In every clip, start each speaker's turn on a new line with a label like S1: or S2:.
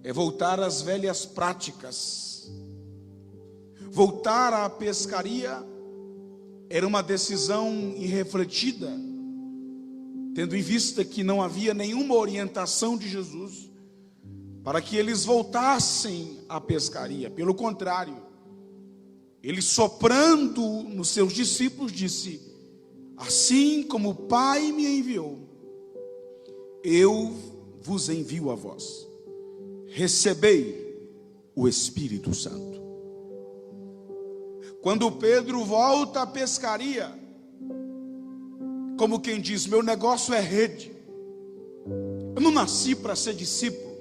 S1: é voltar às velhas práticas. Voltar à pescaria era uma decisão irrefletida, tendo em vista que não havia nenhuma orientação de Jesus para que eles voltassem à pescaria. Pelo contrário, ele, soprando nos seus discípulos, disse: assim como o Pai me enviou, eu vos envio a vós. Recebei o Espírito Santo. Quando Pedro volta à pescaria, como quem diz: meu negócio é rede. Eu não nasci para ser discípulo,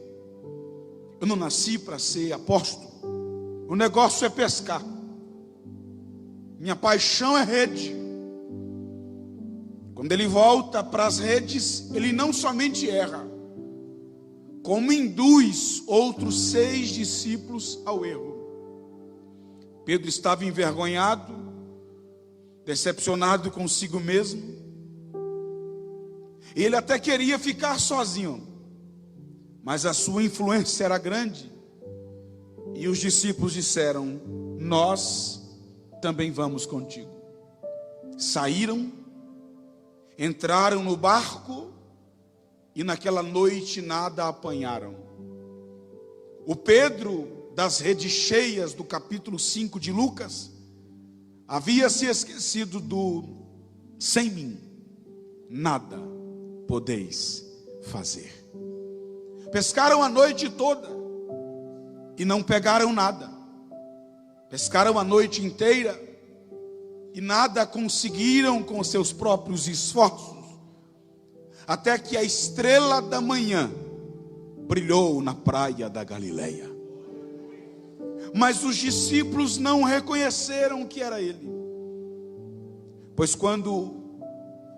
S1: eu não nasci para ser apóstolo. O negócio é pescar. Minha paixão é rede. Quando ele volta para as redes, ele não somente erra, como induz outros 6 discípulos ao erro. Pedro estava envergonhado, decepcionado consigo mesmo. Ele até queria ficar sozinho, mas a sua influência era grande. E os discípulos disseram: nós também vamos contigo. Saíram, entraram no barco e naquela noite nada apanharam. O Pedro das redes cheias do capítulo 5 de Lucas havia se esquecido do: sem mim nada podeis fazer. Pescaram a noite toda e não pegaram nada. Pescaram a noite inteira e nada conseguiram com seus próprios esforços, até que a estrela da manhã brilhou na praia da Galileia. Mas os discípulos não reconheceram que era ele. Pois quando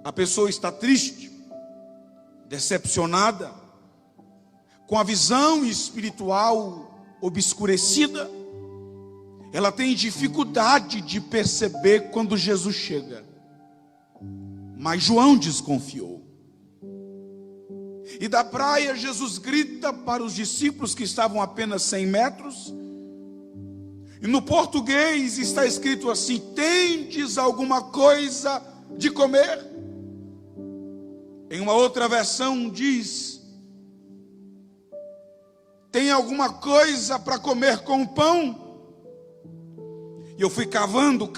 S1: a pessoa está triste, decepcionada, com a visão espiritual obscurecida, ela tem dificuldade de perceber quando Jesus chega. Mas João desconfiou. E da praia Jesus grita para os discípulos que estavam a apenas 100 metros. E no português está escrito assim: tendes alguma coisa de comer? Em uma outra versão diz: tem alguma coisa para comer com pão? E eu fui cavando,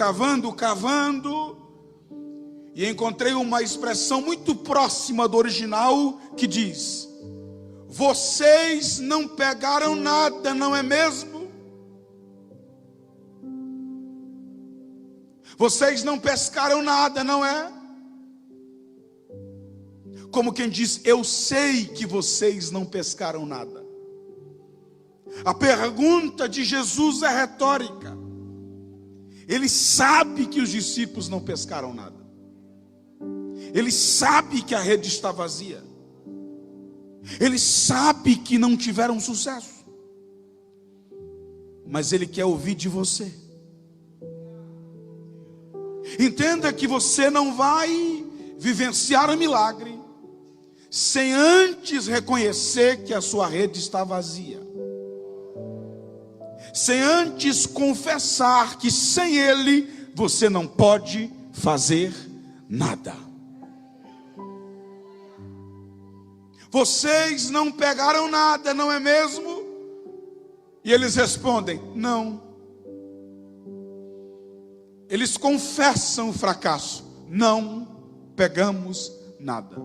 S1: e encontrei uma expressão muito próxima do original que diz: vocês não pegaram nada, não é mesmo? Vocês não pescaram nada, não é? Como quem diz: eu sei que vocês não pescaram nada. A pergunta de Jesus é retórica. Ele sabe que os discípulos não pescaram nada. Ele sabe que a rede está vazia. Ele sabe que não tiveram sucesso. Mas ele quer ouvir de você. Entenda que você não vai vivenciar o milagre sem antes reconhecer que a sua rede está vazia. Sem antes confessar que sem ele você não pode fazer nada. Vocês não pegaram nada, não é mesmo? E eles respondem: não. Eles confessam o fracasso: não pegamos nada.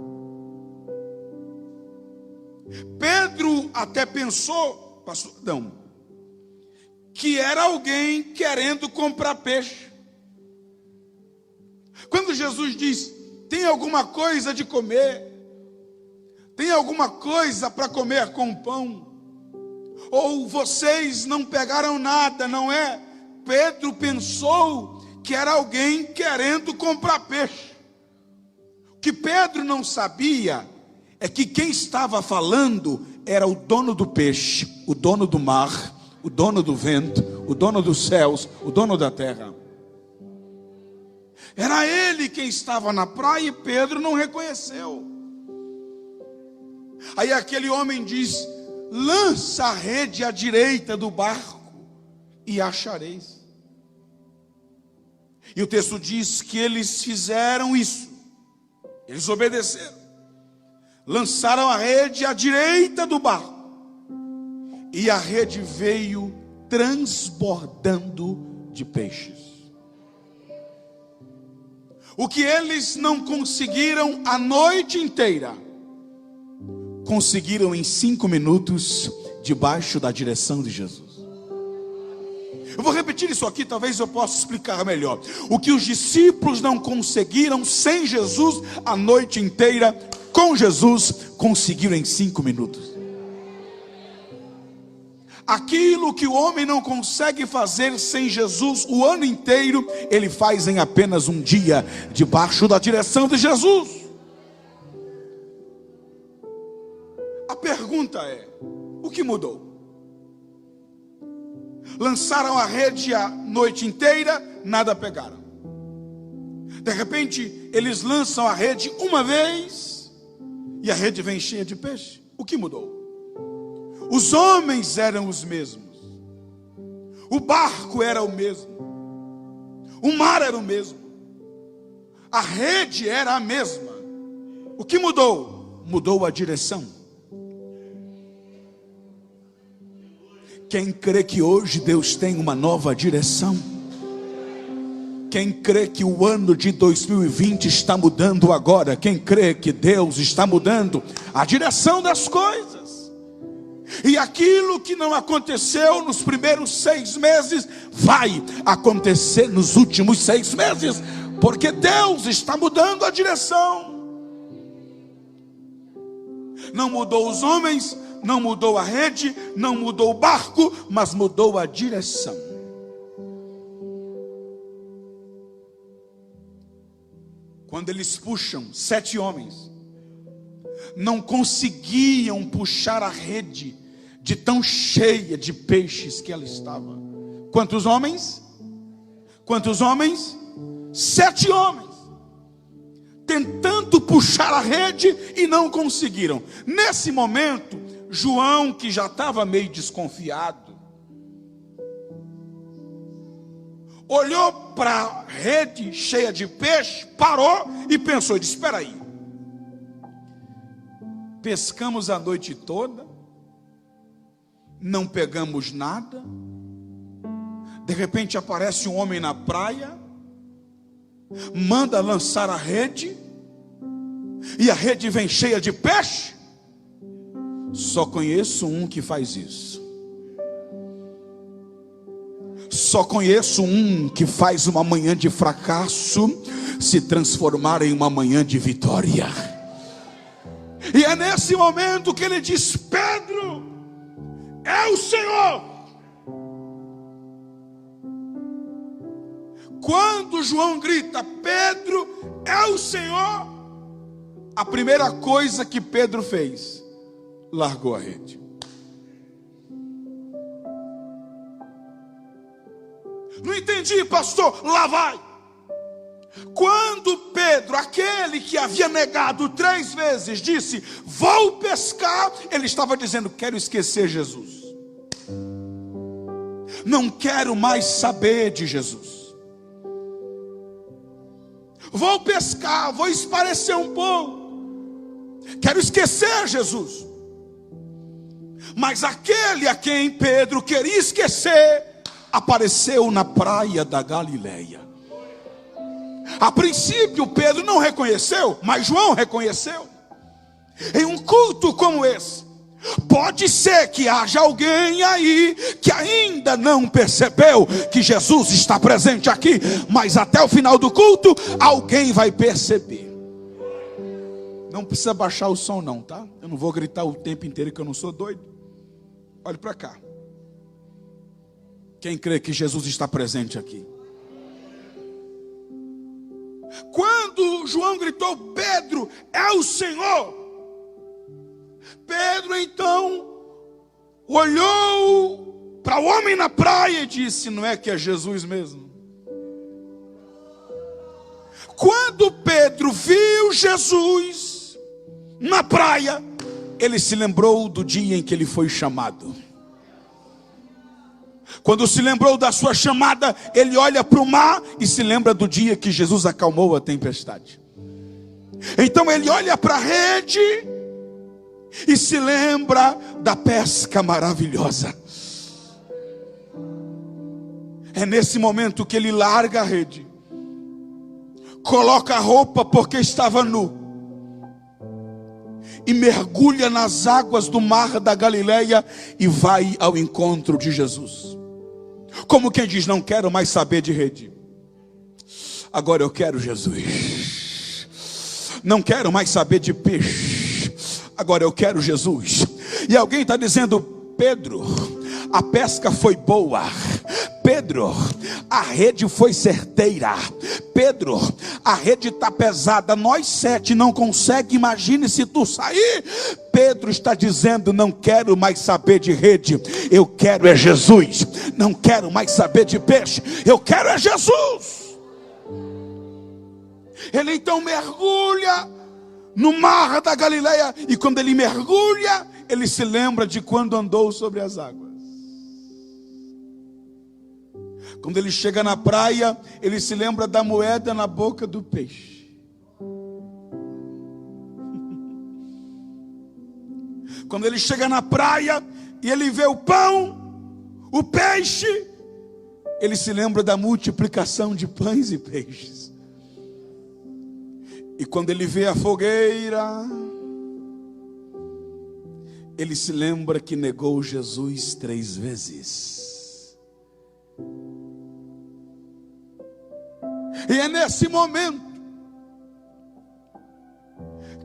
S1: Pedro até pensou, pastor Adão, que era alguém querendo comprar peixe. Quando Jesus diz: tem alguma coisa de comer? Tem alguma coisa para comer com pão? Ou vocês não pegaram nada, não é? Pedro pensou que era alguém querendo comprar peixe. O que Pedro não sabia é que quem estava falando era o dono do peixe, o dono do mar, o dono do vento, o dono dos céus, o dono da terra. Era ele quem estava na praia e Pedro não reconheceu. Aí aquele homem diz: lança a rede à direita do barco e achareis. E o texto diz que eles fizeram isso. Eles obedeceram. Lançaram a rede à direita do barco. E a rede veio transbordando de peixes. O que eles não conseguiram a noite inteira, conseguiram em 5 minutos, debaixo da direção de Jesus. Eu vou repetir isso aqui, talvez eu possa explicar melhor. O que os discípulos não conseguiram sem Jesus a noite inteira, com Jesus conseguiram em 5 minutos. Aquilo que o homem não consegue fazer sem Jesus o ano inteiro, ele faz em apenas um dia, debaixo da direção de Jesus. A pergunta é: o que mudou? Lançaram a rede a noite inteira, nada pegaram. De repente, eles lançam a rede uma vez, e a rede vem cheia de peixe. O que mudou? Os homens eram os mesmos, o barco era o mesmo, o mar era o mesmo, a rede era a mesma. O que mudou? Mudou a direção. Quem crê que hoje Deus tem uma nova direção? Quem crê que o ano de 2020 está mudando agora? Quem crê que Deus está mudando a direção das coisas? E aquilo que não aconteceu nos primeiros 6 meses, vai acontecer nos últimos 6 meses, porque Deus está mudando a direção. Não mudou os homens, não mudou a rede, não mudou o barco, mas mudou a direção. Quando eles puxam, 7 homens não conseguiam puxar a rede de tão cheia de peixes que ela estava. Quantos homens? Quantos homens? 7 homens tentando puxar a rede e não conseguiram. Nesse momento, João, que já estava meio desconfiado, olhou para a rede cheia de peixe, parou e pensou, disse: espera aí, pescamos a noite toda, não pegamos nada, de repente aparece um homem na praia, manda lançar a rede, e a rede vem cheia de peixe. Só conheço um que faz isso. Só conheço um que faz uma manhã de fracasso se transformar em uma manhã de vitória. E é nesse momento que ele diz: Pedro, é o Senhor. Quando João grita: Pedro, é o Senhor, a primeira coisa que Pedro fez, largou a rede. Não entendi, pastor. Lá vai. Quando Pedro, aquele que havia negado 3 vezes, disse: vou pescar, ele estava dizendo: quero esquecer Jesus, não quero mais saber de Jesus. Vou pescar, vou esparecer um pouco, quero esquecer Jesus. Mas aquele a quem Pedro queria esquecer apareceu na praia da Galileia. A princípio Pedro não reconheceu, mas João reconheceu. Em um culto como esse, pode ser que haja alguém aí que ainda não percebeu que Jesus está presente aqui, mas até o final do culto alguém vai perceber. Não precisa baixar o som não, tá? Eu não vou gritar o tempo inteiro, que eu não sou doido. Olhe para cá. Quem crê que Jesus está presente aqui? Quando João gritou: Pedro, é o Senhor, Pedro então olhou para o homem na praia e disse: não é que é Jesus mesmo? Quando Pedro viu Jesus na praia, ele se lembrou do dia em que ele foi chamado. Quando se lembrou da sua chamada, ele olha para o mar e se lembra do dia que Jesus acalmou a tempestade. Então ele olha para a rede e se lembra da pesca maravilhosa. É nesse momento que ele larga a rede, coloca a roupa porque estava nu, e mergulha nas águas do mar da Galileia e vai ao encontro de Jesus. Como quem diz: não quero mais saber de rede, agora eu quero Jesus. Não quero mais saber de peixe, agora eu quero Jesus. E alguém está dizendo: Pedro, a pesca foi boa. Pedro, a rede foi certeira. Pedro, a rede está pesada. Nós 7 não conseguimos. Imagine se tu sair. Pedro está dizendo: não quero mais saber de rede, eu quero é Jesus. Não quero mais saber de peixe, eu quero é Jesus. Ele então mergulha no mar da Galileia, e quando ele mergulha, ele se lembra de quando andou sobre as águas. Quando ele chega na praia, ele se lembra da moeda na boca do peixe. Quando ele chega na praia e ele vê o pão, o peixe, ele se lembra da multiplicação de pães e peixes. E quando ele vê a fogueira, ele se lembra que negou Jesus 3 vezes. E é nesse momento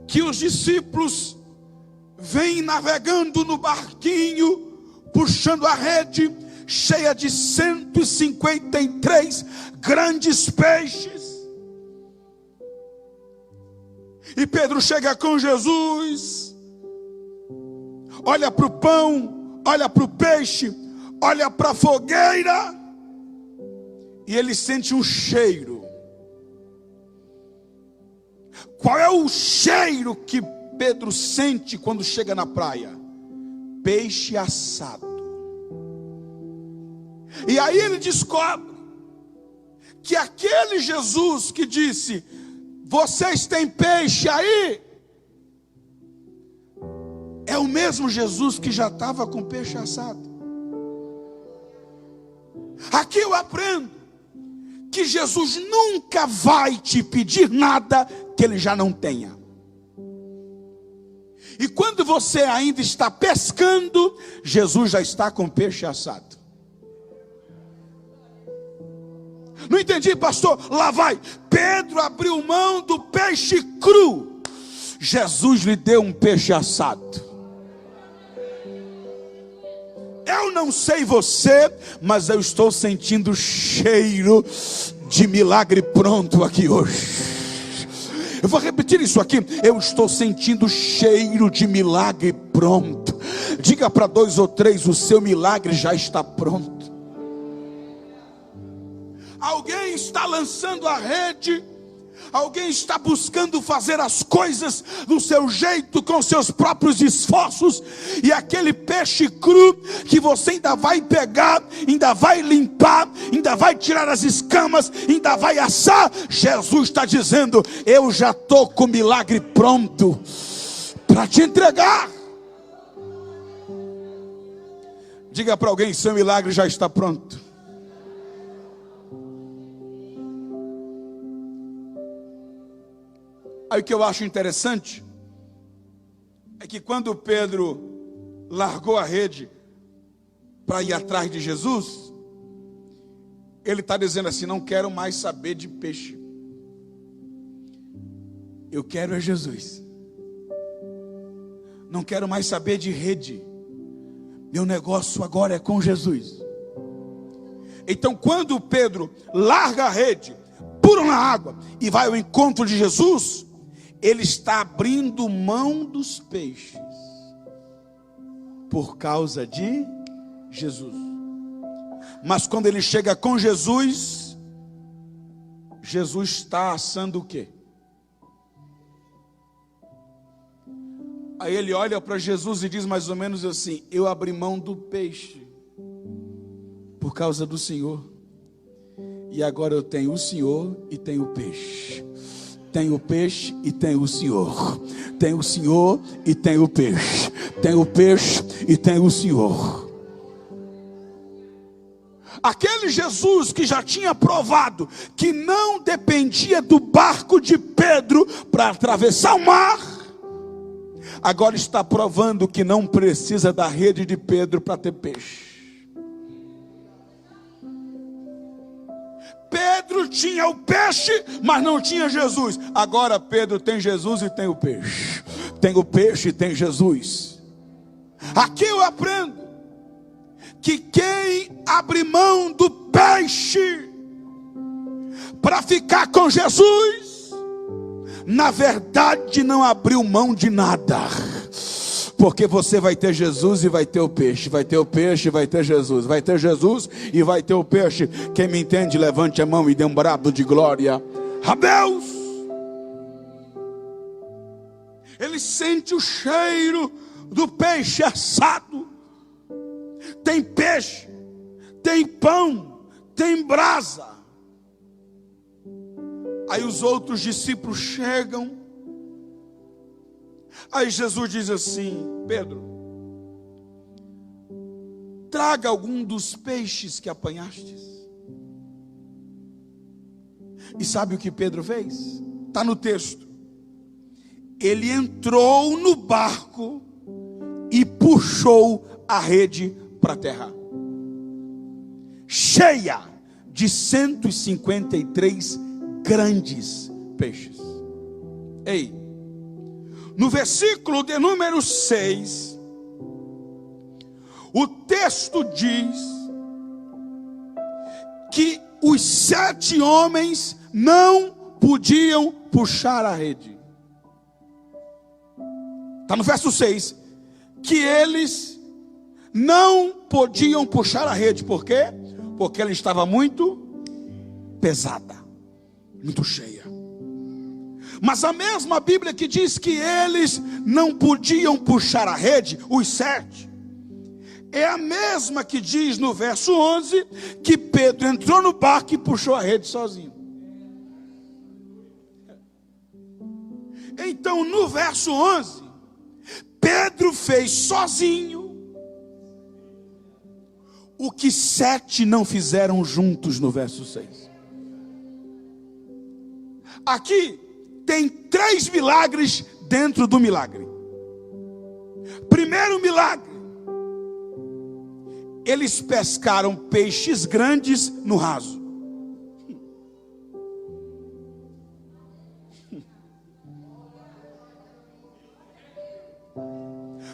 S1: que os discípulos vêm navegando no barquinho, puxando a rede cheia de 153 grandes peixes. E Pedro chega com Jesus, olha para o pão, olha para o peixe, olha para a fogueira, e ele sente um cheiro. Qual é o cheiro que Pedro sente quando chega na praia? Peixe assado. E aí ele descobre que aquele Jesus que disse: vocês têm peixe aí, é o mesmo Jesus que já estava com peixe assado. Aqui eu aprendo que Jesus nunca vai te pedir nada que ele já não tenha. E quando você ainda está pescando, Jesus já está com peixe assado. Não entendi, pastor? Lá vai. Pedro abriu mão do peixe cru. Jesus lhe deu um peixe assado. Eu não sei você, mas eu estou sentindo o cheiro de milagre pronto aqui hoje. Eu vou repetir isso aqui. Eu estou sentindo o cheiro de milagre pronto. Diga para 2 ou 3: o seu milagre já está pronto. Alguém está lançando a rede, alguém está buscando fazer as coisas do seu jeito, com seus próprios esforços, e aquele peixe cru que você ainda vai pegar, ainda vai limpar, ainda vai tirar as escamas, ainda vai assar. Jesus está dizendo: eu já estou com o milagre pronto para te entregar. Diga para alguém: seu milagre já está pronto. Aí o que eu acho interessante é que quando Pedro largou a rede para ir atrás de Jesus, ele está dizendo assim: não quero mais saber de peixe, eu quero é Jesus. Não quero mais saber de rede, meu negócio agora é com Jesus. Então quando Pedro larga a rede, pula na água e vai ao encontro de Jesus, ele está abrindo mão dos peixes por causa de Jesus. Mas quando ele chega com Jesus, Jesus está assando o quê? Aí ele olha para Jesus e diz mais ou menos assim: eu abri mão do peixe por causa do Senhor, e agora eu tenho o Senhor e tenho o peixe. Tenho o peixe e tenho o Senhor. Tenho o Senhor e tenho o peixe. Tenho o peixe e tenho o Senhor. Aquele Jesus que já tinha provado que não dependia do barco de Pedro para atravessar o mar, agora está provando que não precisa da rede de Pedro para ter peixe. Pedro tinha o peixe, mas não tinha Jesus. Agora Pedro tem Jesus e tem o peixe. Tem o peixe e tem Jesus. Aqui eu aprendo que quem abre mão do peixe para ficar com Jesus, na verdade não abriu mão de nada. Porque você vai ter Jesus e vai ter o peixe. Vai ter o peixe e vai ter Jesus. Vai ter Jesus e vai ter o peixe. Quem me entende, levante a mão e dê um brado de glória a Deus. Ele sente o cheiro do peixe assado. Tem peixe, tem pão, tem brasa. Aí os outros discípulos chegam. Aí Jesus diz assim: Pedro, traga algum dos peixes que apanhastes. E sabe o que Pedro fez? Está no texto. Ele entrou no barco e puxou a rede para a terra, cheia de 153 grandes peixes. Ei, no versículo de número 6, o texto diz que os 7 homens não podiam puxar a rede. Está no verso 6, que eles não podiam puxar a rede. Por quê? Porque ela estava muito pesada, muito cheia. Mas a mesma Bíblia que diz que eles não podiam puxar a rede, os 7, é a mesma que diz no verso 11 que Pedro entrou no barco e puxou a rede sozinho. Então no verso 11, Pedro fez sozinho o que 7 não fizeram juntos no verso 6. Aqui tem 3 milagres dentro do milagre. Primeiro milagre: eles pescaram peixes grandes no raso.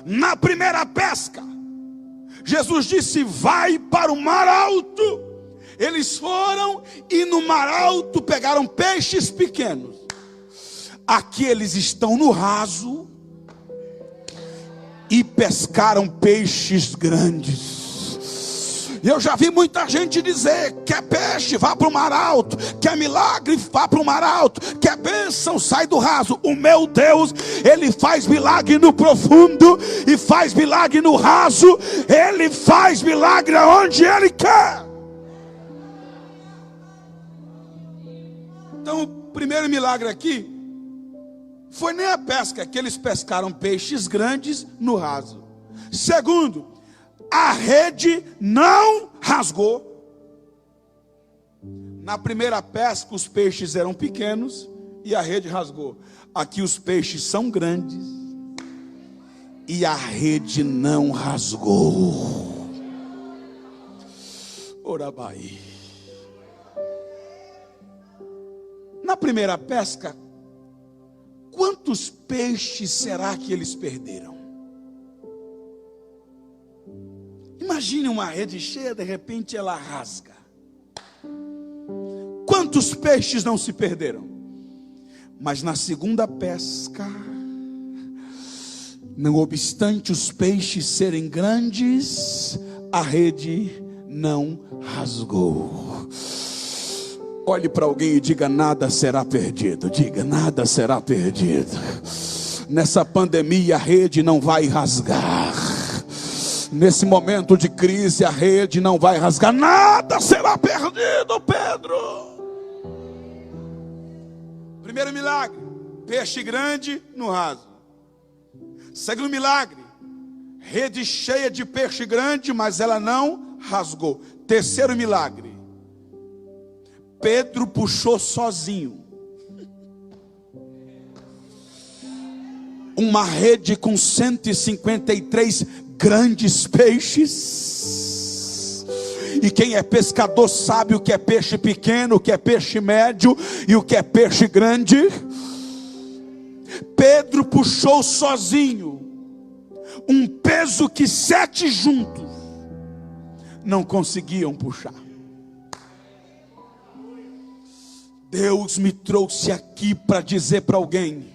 S1: Na primeira pesca, Jesus disse: vai para o mar alto. Eles foram e no mar alto pegaram peixes pequenos. Aqui eles estão no raso e pescaram peixes grandes. E eu já vi muita gente dizer: quer peixe, vá para o mar alto. Quer milagre, vá para o mar alto. Quer bênção, sai do raso. O meu Deus, Ele faz milagre no profundo e faz milagre no raso. Ele faz milagre onde Ele quer. Então o primeiro milagre aqui foi nem a pesca, que eles pescaram peixes grandes no raso. Segundo, a rede não rasgou. Na primeira pesca os peixes eram pequenos e a rede rasgou. Aqui os peixes são grandes e a rede não rasgou. Orabai. Na primeira pesca, quantos peixes será que eles perderam? Imagine uma rede cheia, de repente ela rasga. Quantos peixes não se perderam? Mas na segunda pesca, não obstante os peixes serem grandes, a rede não rasgou. Olhe para alguém e diga: nada será perdido. Diga: nada será perdido. Nessa pandemia a rede não vai rasgar. Nesse momento de crise a rede não vai rasgar. Nada será perdido, Pedro. Primeiro milagre, peixe grande no raso. Segundo milagre, rede cheia de peixe grande, mas ela não rasgou. Terceiro milagre, Pedro puxou sozinho uma rede com 153 grandes peixes. E quem é pescador sabe o que é peixe pequeno, o que é peixe médio e o que é peixe grande. Pedro puxou sozinho um peso que 7 juntos não conseguiam puxar. Deus me trouxe aqui para dizer para alguém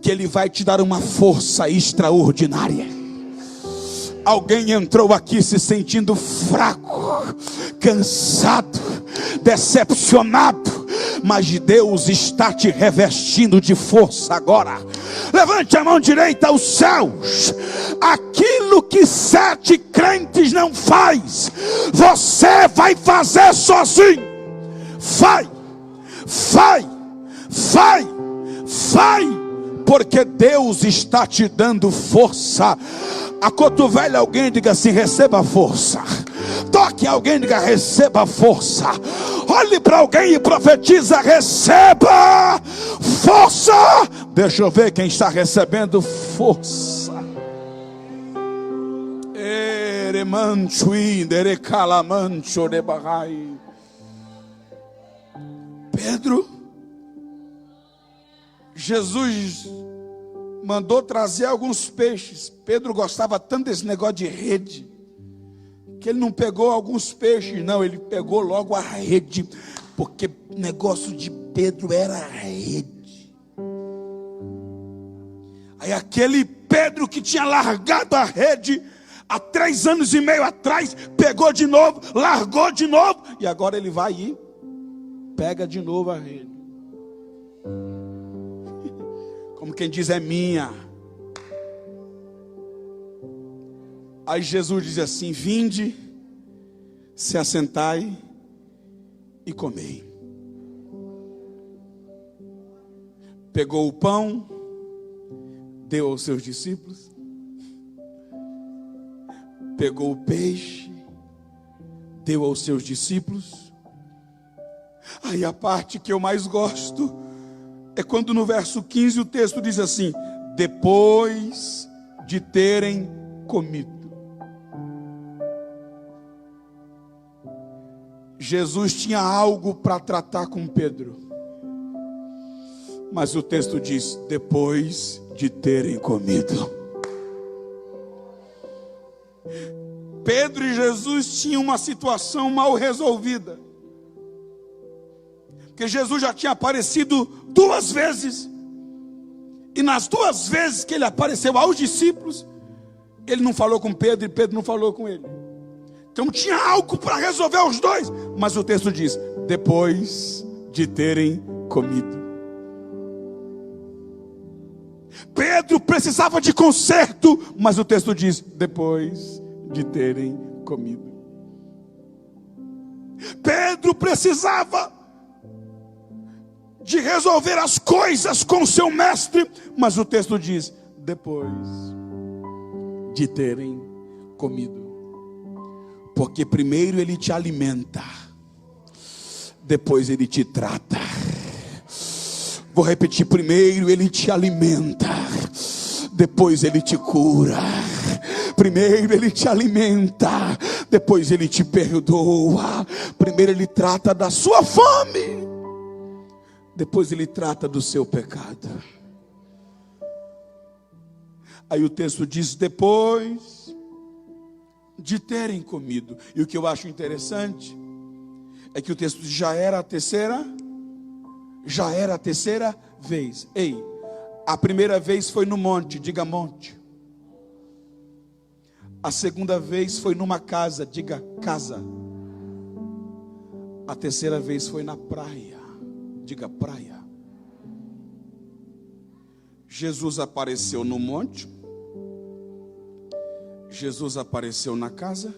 S1: que Ele vai te dar uma força extraordinária. Alguém entrou aqui se sentindo fraco, cansado, decepcionado, mas Deus está te revestindo de força agora. Levante a mão direita aos céus. Aquilo que 7 crentes não faz, você vai fazer sozinho. Vai, porque Deus está te dando força. Acotovele alguém e diga assim: receba força. Toque alguém e diga: receba força. Olhe para alguém e profetiza: receba força. Deixa eu ver quem está recebendo força. Pedro, Jesus mandou trazer alguns peixes. Pedro gostava tanto desse negócio de rede, que ele não pegou alguns peixes, não, ele pegou logo a rede, porque o negócio de Pedro era a rede. Aí aquele Pedro que tinha largado a rede há 3 anos e meio atrás, pegou de novo, largou de novo, e agora ele vai e pega de novo a rede. Como quem diz: é minha. Aí Jesus diz assim: vinde, se assentai e comei. Pegou o pão, deu aos seus discípulos. Pegou o peixe, deu aos seus discípulos. Aí a parte que eu mais gosto é quando no verso 15 o texto diz assim: depois de terem comido. Jesus tinha algo para tratar com Pedro, mas o texto diz: depois de terem comido. Pedro e Jesus tinham uma situação mal resolvida, porque Jesus já tinha aparecido 2 vezes, e nas 2 vezes que ele apareceu aos discípulos, ele não falou com Pedro e Pedro não falou com ele. Então tinha algo para resolver os dois, mas o texto diz: depois de terem comido. Pedro precisava de conserto, mas o texto diz: depois de terem comido. Pedro precisava de resolver as coisas com seu mestre, mas o texto diz: depois de terem comido. Porque primeiro ele te alimenta, depois ele te trata. Vou repetir: primeiro ele te alimenta, depois ele te cura. Primeiro ele te alimenta, depois ele te perdoa. Primeiro ele trata da sua fome, depois ele trata do seu pecado. Aí o texto diz: depois de terem comido. E o que eu acho interessante é que o texto diz: já era a terceira vez. Ei, a primeira vez foi no monte, diga monte. A segunda vez foi numa casa, diga casa. A terceira vez foi na praia, diga praia. Jesus apareceu no monte, Jesus apareceu na casa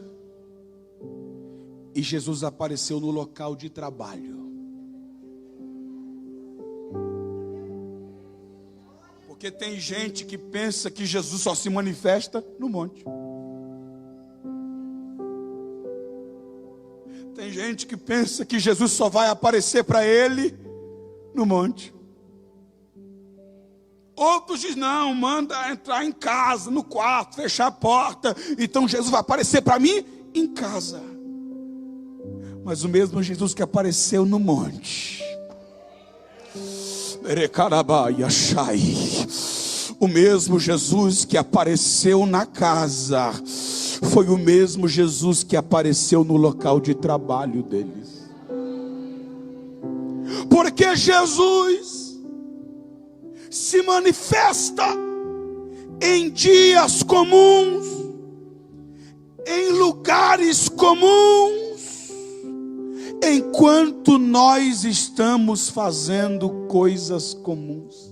S1: e Jesus apareceu no local de trabalho. Porque tem gente que pensa que Jesus só se manifesta no monte. Tem gente que pensa que Jesus só vai aparecer para ele no monte. Outros dizem, não, manda entrar em casa, no quarto, fechar a porta. Então Jesus vai aparecer para mim em casa. Mas o mesmo Jesus que apareceu no monte, o mesmo Jesus que apareceu na casa, foi o mesmo Jesus que apareceu no local de trabalho deles. Porque Jesus se manifesta em dias comuns, em lugares comuns, enquanto nós estamos fazendo coisas comuns.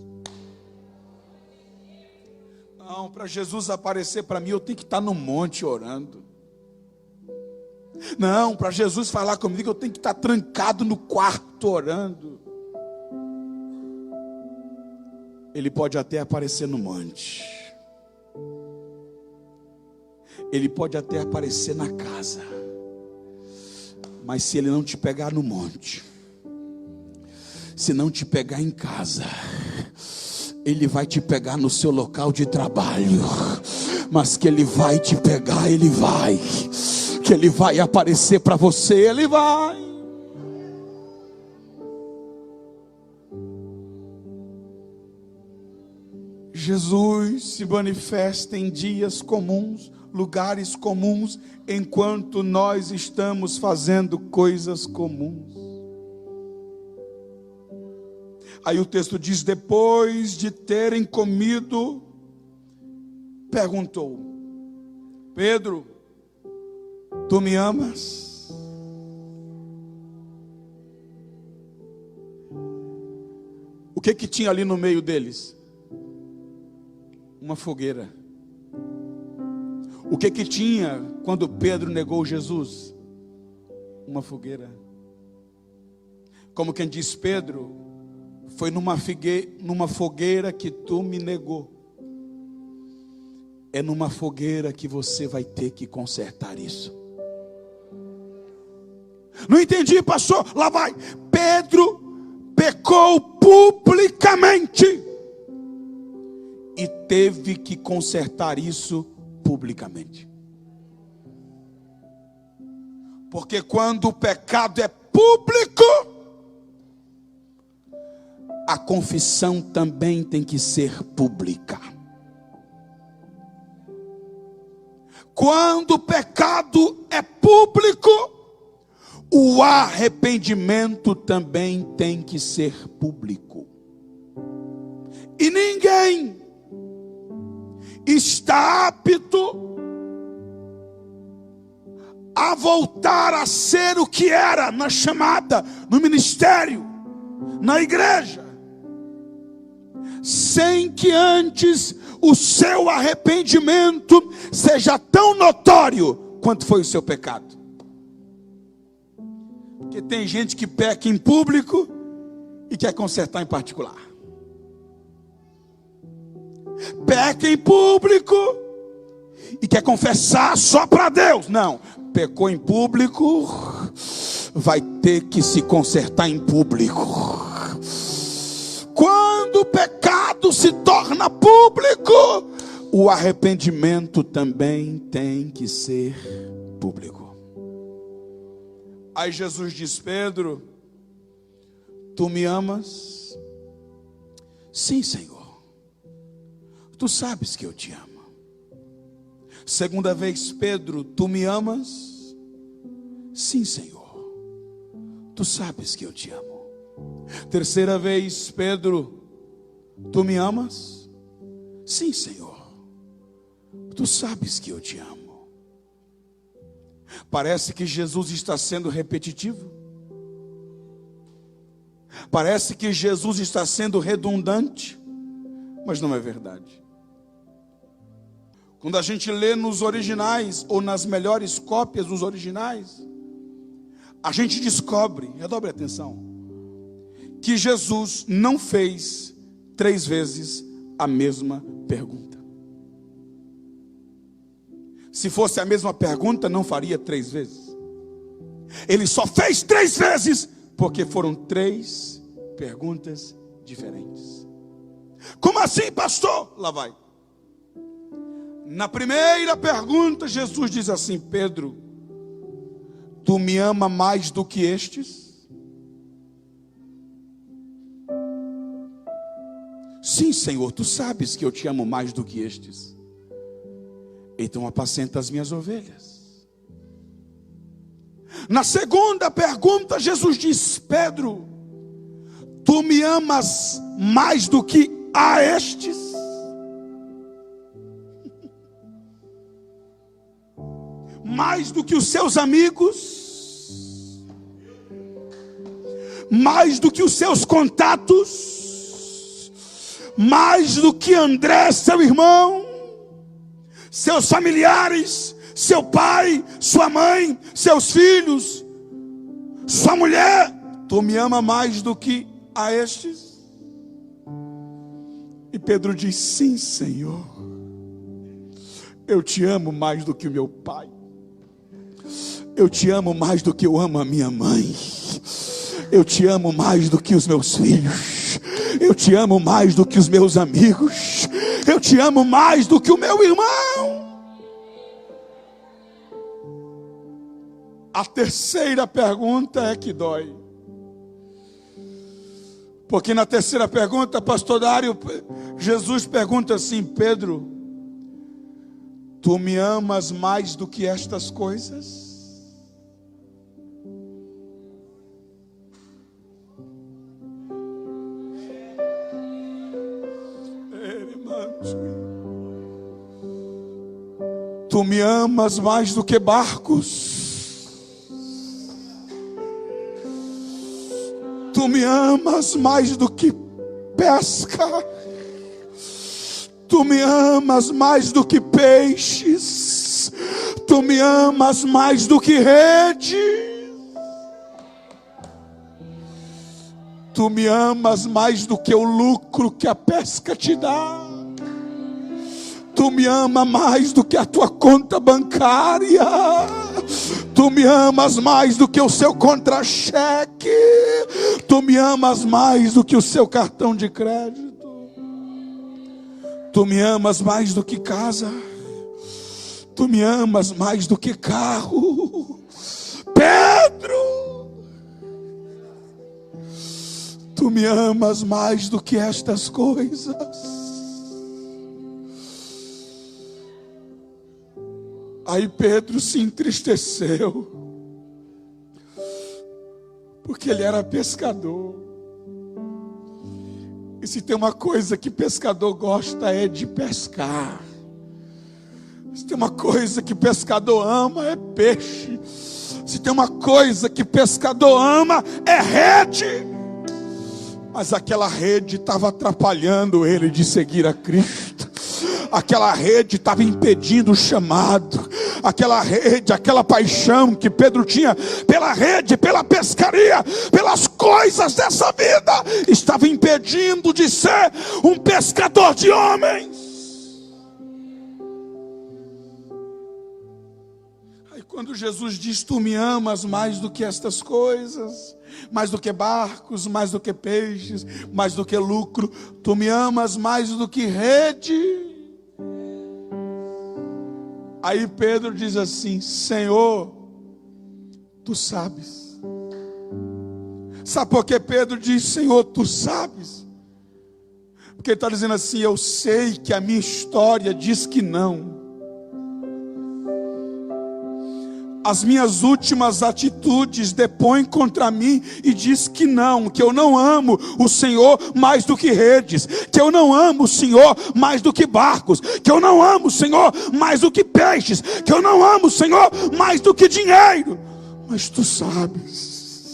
S1: Não, para Jesus aparecer para mim, eu tenho que estar no monte orando. Não, para Jesus falar comigo, eu tenho que estar trancado no quarto orando. Ele pode até aparecer no monte. Ele pode até aparecer na casa. Mas se ele não te pegar no monte, se não te pegar em casa, ele vai te pegar no seu local de trabalho. Mas que ele vai te pegar, ele vai. Que ele vai aparecer para você, ele vai. Jesus se manifesta em dias comuns, lugares comuns, enquanto nós estamos fazendo coisas comuns. Aí o texto diz, depois de terem comido, perguntou, Pedro, tu me amas? O que tinha ali no meio deles? Uma fogueira. O que tinha quando Pedro negou Jesus? Uma fogueira. Como quem diz, Pedro, foi numa fogueira que tu me negou. É numa fogueira que você vai ter que consertar isso. Não entendi, pastor. Lá vai. Pedro pecou publicamente e teve que consertar isso publicamente. Porque quando o pecado é público, a confissão também tem que ser pública. Quando o pecado é público, o arrependimento também tem que ser público. E ninguém está apto a voltar a ser o que era na chamada, no ministério, na igreja, sem que antes o seu arrependimento seja tão notório quanto foi o seu pecado. Porque tem gente que peca em público e quer consertar em particular. Peca em público e quer confessar só para Deus. Não, pecou em público, vai ter que se consertar em público. Quando o pecado se torna público, o arrependimento também tem que ser público. Aí Jesus diz, Pedro, tu me amas? Sim, Senhor. Tu sabes que eu te amo. Segunda vez, Pedro, tu me amas? Sim, Senhor. Tu sabes que eu te amo. Terceira vez, Pedro, tu me amas? Sim, Senhor. Tu sabes que eu te amo. Parece que Jesus está sendo repetitivo. Parece que Jesus está sendo redundante. mas não é verdade. Quando a gente lê nos originais, ou nas melhores cópias dos originais, a gente descobre, redobre a atenção, que Jesus não fez 3 vezes a mesma pergunta. Se fosse a mesma pergunta, não faria 3 vezes. Ele só fez 3 vezes, porque foram 3 perguntas diferentes. Como assim, pastor? Lá vai. Na primeira pergunta, Jesus diz assim: Pedro, tu me ama mais do que estes? Sim, Senhor, tu sabes que eu te amo mais do que estes. Então apacenta as minhas ovelhas. Na segunda pergunta, Jesus diz: Pedro, tu me amas mais do que a estes? Mais do que os seus amigos? Mais do que os seus contatos? Mais do que André, seu irmão? Seus familiares? Seu pai? Sua mãe? Seus filhos? Sua mulher? Tu me ama mais do que a estes? E Pedro diz: sim, Senhor, eu te amo mais do que o meu pai. Eu te amo mais do que eu amo a minha mãe. Eu te amo mais do que os meus filhos. Eu te amo mais do que os meus amigos. Eu te amo mais do que o meu irmão. A terceira pergunta é que dói. Porque na terceira pergunta, pastor Dário, Jesus pergunta assim: Pedro, tu me amas mais do que estas coisas? Tu me amas mais do que barcos? Tu me amas mais do que pesca? Tu me amas mais do que peixes? Tu me amas mais do que rede? Tu me amas mais do que o lucro que a pesca te dá? Tu me amas mais do que a tua conta bancária? Tu me amas mais do que o seu contra-cheque? Tu me amas mais do que o seu cartão de crédito? Tu me amas mais do que casa? Tu me amas mais do que carro? Pedro, tu me amas mais do que estas coisas? Aí Pedro se entristeceu, porque ele era pescador. E se tem uma coisa que pescador gosta, é de pescar. Se tem uma coisa que pescador ama, é peixe. Se tem uma coisa que pescador ama, é rede. Mas aquela rede estava atrapalhando ele de seguir a Cristo. Aquela rede estava impedindo o chamado. Aquela rede, aquela paixão que Pedro tinha pela rede, pela pescaria, pelas coisas dessa vida, estava impedindo de ser um pescador de homens. Aí quando Jesus diz: tu me amas mais do que estas coisas, mais do que barcos, mais do que peixes, mais do que lucro, tu me amas mais do que rede. Aí Pedro diz assim: Senhor, tu sabes. Sabe por que Pedro diz: Senhor, tu sabes? Porque ele está dizendo assim: eu sei que a minha história diz que não. As minhas últimas atitudes depõem contra mim e diz que não, que eu não amo o Senhor mais do que redes, que eu não amo o Senhor mais do que barcos, que eu não amo o Senhor mais do que peixes, que eu não amo o Senhor mais do que dinheiro. Mas tu sabes,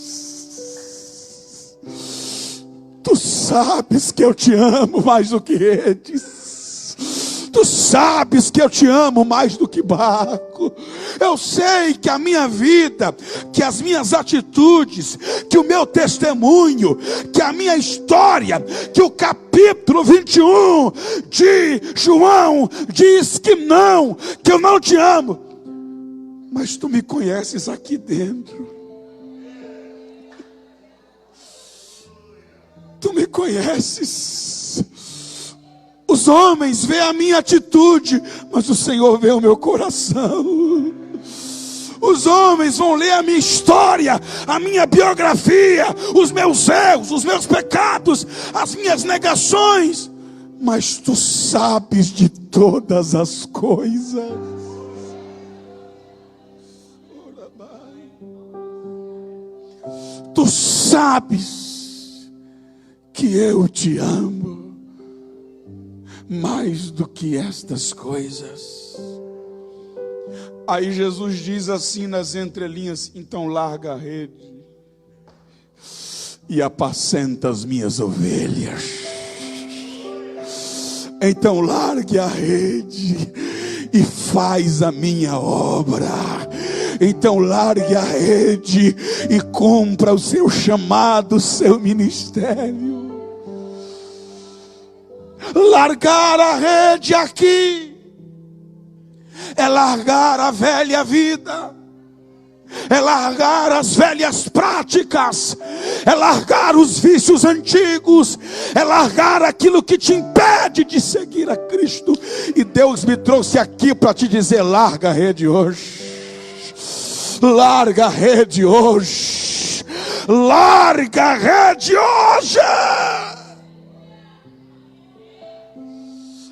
S1: Tu sabes que eu te amo mais do que eles. Tu sabes que eu te amo mais do que barco. Eu sei que a minha vida, que as minhas atitudes, que o meu testemunho, que a minha história, que o capítulo 21 de João diz que eu não te amo. Mas tu me conheces aqui dentro. Tu me conheces. Os homens veem a minha atitude, mas o Senhor vê o meu coração. Os homens vão ler a minha história, a minha biografia, os meus erros, os meus pecados, as minhas negações, mas tu sabes de todas as coisas. Tu sabes que eu te amo mais do que estas coisas. Aí Jesus diz assim nas entrelinhas: então larga a rede e apacenta as minhas ovelhas. Então largue a rede e faz a minha obra. Então largue a rede e cumpra o seu chamado, o seu ministério. Largar a rede aqui é largar a velha vida, é largar as velhas práticas, é largar os vícios antigos, é largar aquilo que te impede de seguir a Cristo. E Deus me trouxe aqui para te dizer: larga a rede hoje, larga a rede hoje, larga a rede hoje.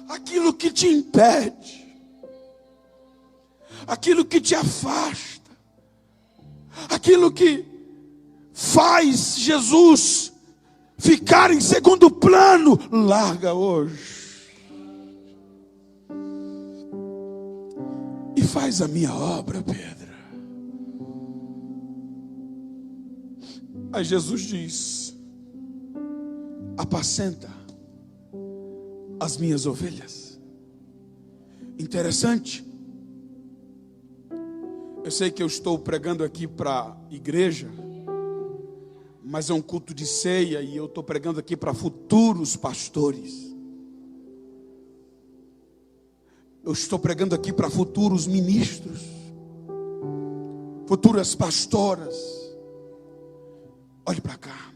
S1: Aquilo que te impede, aquilo que te afasta, aquilo que faz Jesus ficar em segundo plano, larga hoje e faz a minha obra, Pedro. Aí Jesus diz: apacenta as minhas ovelhas. Interessante. Eu sei que eu estou pregando aqui para a igreja, mas é um culto de ceia e eu estou pregando aqui para futuros pastores. Eu estou pregando aqui para futuros ministros, futuras pastoras. Olhe para cá.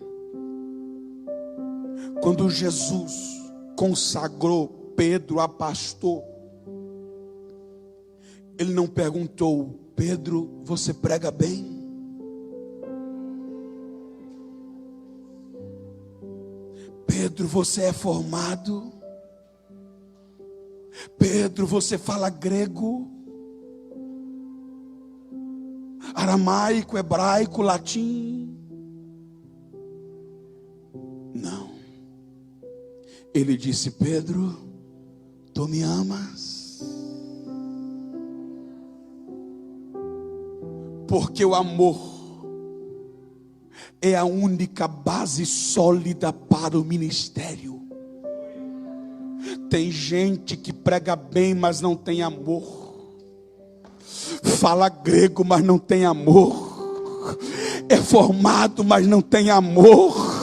S1: Quando Jesus consagrou Pedro a pastor, ele não perguntou: Pedro, você prega bem? Pedro, você é formado? Pedro, você fala grego, aramaico, hebraico, latim? Não. Ele disse: Pedro, tu me amas? Porque o amor é a única base sólida para o ministério. Tem gente que prega bem, mas não tem amor. Fala grego, mas não tem amor. É formado, mas não tem amor.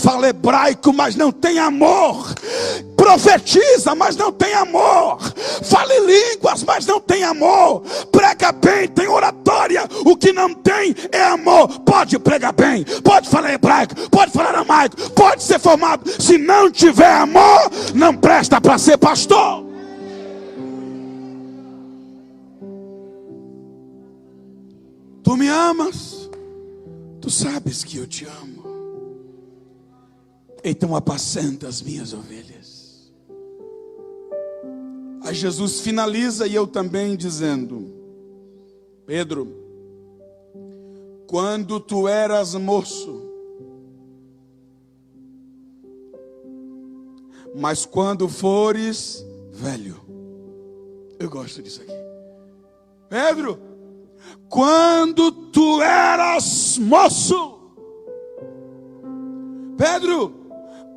S1: Fala hebraico, mas não tem amor. Profetiza, mas não tem amor. Fala em línguas, mas não tem amor. Prega bem, tem oratória. O que não tem é amor. Pode pregar bem, pode falar hebraico, pode falar aramaico, pode ser formado. Se não tiver amor, não presta para ser pastor. Tu me amas? Tu sabes que eu te amo. Então apacenta as minhas ovelhas. Aí Jesus finaliza e eu também dizendo: Pedro, quando tu eras moço, mas quando fores velho. Eu gosto disso aqui. Pedro, quando tu eras moço, Pedro,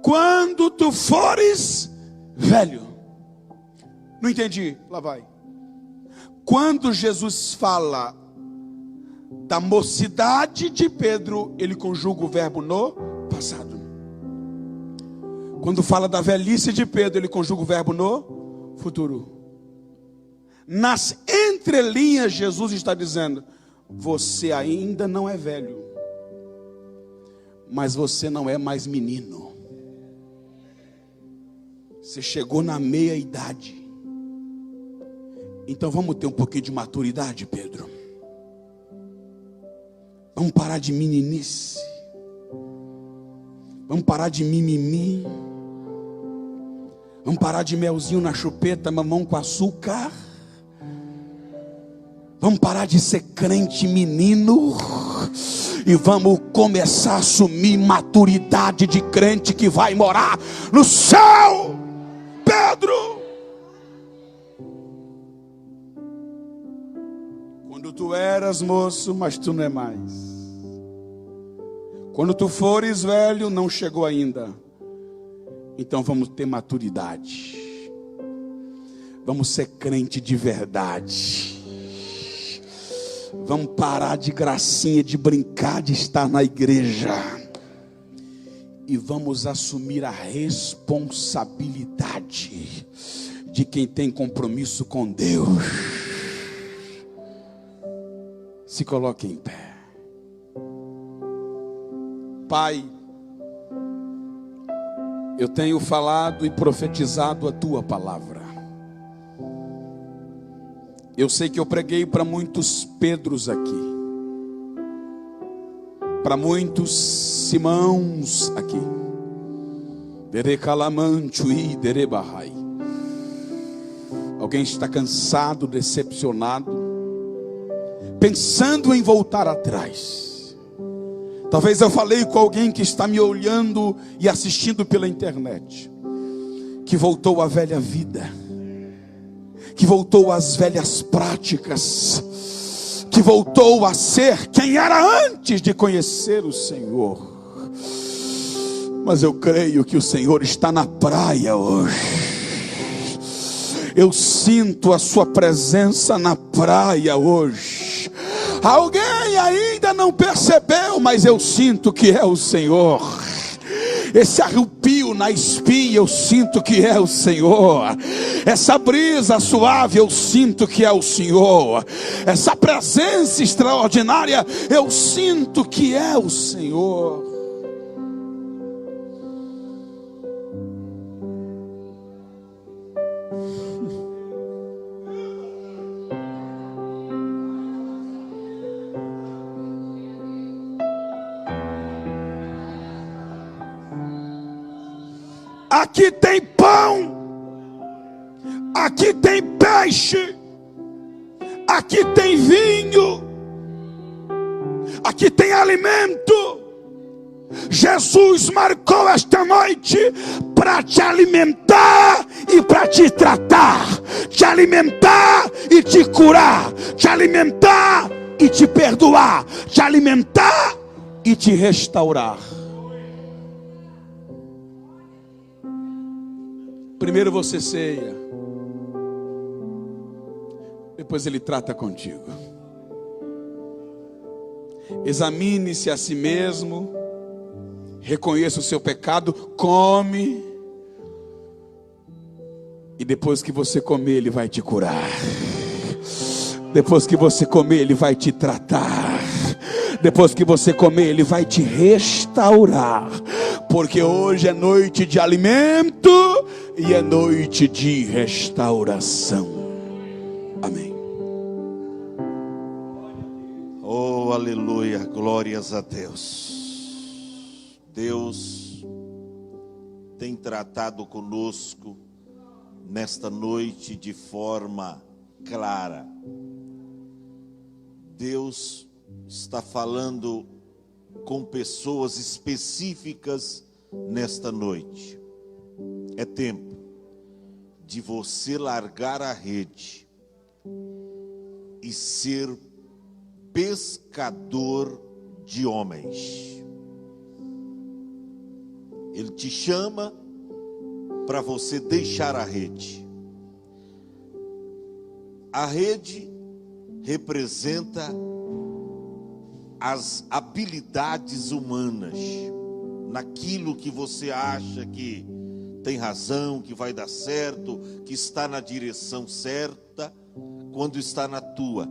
S1: quando tu fores velho. Não entendi, lá vai. Quando Jesus fala da mocidade de Pedro, ele conjuga o verbo no passado. Quando fala da velhice de Pedro, ele conjuga o verbo no futuro. Nas entrelinhas, Jesus está dizendo: você ainda não é velho, mas você não é mais menino. Você chegou na meia idade. Então vamos ter um pouquinho de maturidade, Pedro. Vamos parar de meninice. Vamos parar de mimimi. Vamos parar de melzinho na chupeta, mamão com açúcar. Vamos parar de ser crente menino. E vamos começar a assumir maturidade de crente que vai morar no céu. Pedro, quando tu eras moço, mas tu não é mais. Quando tu fores velho, não chegou ainda. Então vamos ter maturidade. Vamos ser crente de verdade. Vamos parar de gracinha, de brincar, de estar na igreja. E vamos assumir a responsabilidade de quem tem compromisso com Deus. Se coloque em pé. Pai, eu tenho falado e profetizado a tua palavra. Eu sei que eu preguei para muitos Pedros aqui, para muitos Simãos aqui. Alguém está cansado, decepcionado, pensando em voltar atrás. Talvez eu falei com alguém que está me olhando e assistindo pela internet, que voltou à velha vida, que voltou às velhas práticas, que voltou a ser quem era antes de conhecer o Senhor. Mas eu creio que o Senhor está na praia hoje. Eu sinto a sua presença na praia hoje. Alguém ainda não percebeu, mas eu sinto que é o Senhor. Esse arrepio na espinha, eu sinto que é o Senhor. Essa brisa suave, eu sinto que é o Senhor. Essa presença extraordinária, eu sinto que é o Senhor. Aqui tem pão, aqui tem peixe, aqui tem vinho, aqui tem alimento. Jesus marcou esta noite para te alimentar e para te tratar, te alimentar e te curar, te alimentar e te perdoar, te alimentar e te restaurar. Primeiro você ceia, depois ele trata contigo. Examine-se a si mesmo, reconheça o seu pecado, come, e depois que você comer, ele vai te curar. Depois que você comer, ele vai te tratar. Depois que você comer, ele vai te restaurar. Porque hoje é noite de alimento e é noite de restauração. Amém.
S2: Oh, aleluia, glórias a Deus. Deus tem tratado conosco nesta noite de forma clara. Deus está falando com pessoas específicas nesta noite. É tempo de você largar a rede e ser pescador de homens. Ele te chama para você deixar a rede. A rede representa as habilidades humanas, naquilo que você acha que tem razão, que vai dar certo, que está na direção certa, quando está na tua.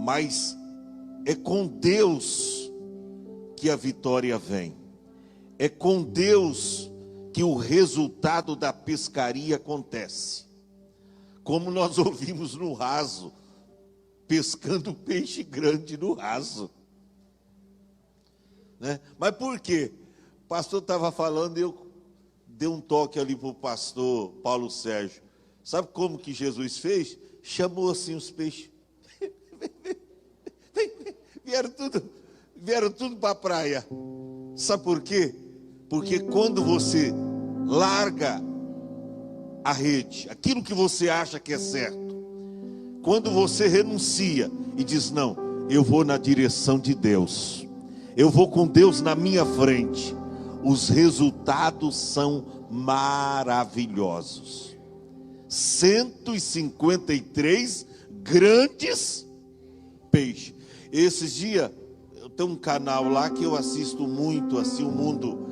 S2: Mas é com Deus que a vitória vem. É com Deus que o resultado da pescaria acontece. Como nós ouvimos no raso, pescando peixe grande no raso, né? Mas por quê? O pastor estava falando e eu dei um toque ali para o pastor Paulo Sérgio. Sabe como que Jesus fez? Chamou assim os peixes. Vieram tudo para a praia. Sabe por quê? Porque quando você larga a rede, aquilo que você acha que é certo, quando você renuncia e diz, não, eu vou na direção de Deus, eu vou com Deus na minha frente, os resultados são maravilhosos. 153 grandes peixes. Esses dias, eu tenho um canal lá que eu assisto muito, assim, o mundo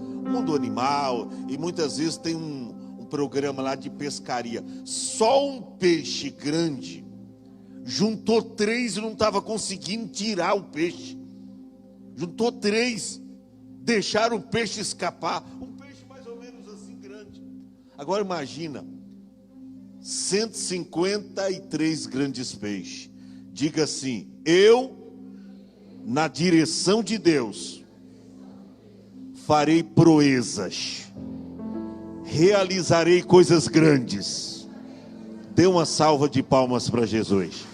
S2: animal, e muitas vezes tem um programa lá de pescaria. Só um peixe grande juntou 3 e não estava conseguindo tirar o peixe. Juntou 3, deixaram o peixe escapar. Um peixe mais ou menos assim grande. Agora imagina, 153 grandes peixes. Diga assim, eu, na direção de Deus, farei proezas, realizarei coisas grandes. Dê uma salva de palmas para Jesus.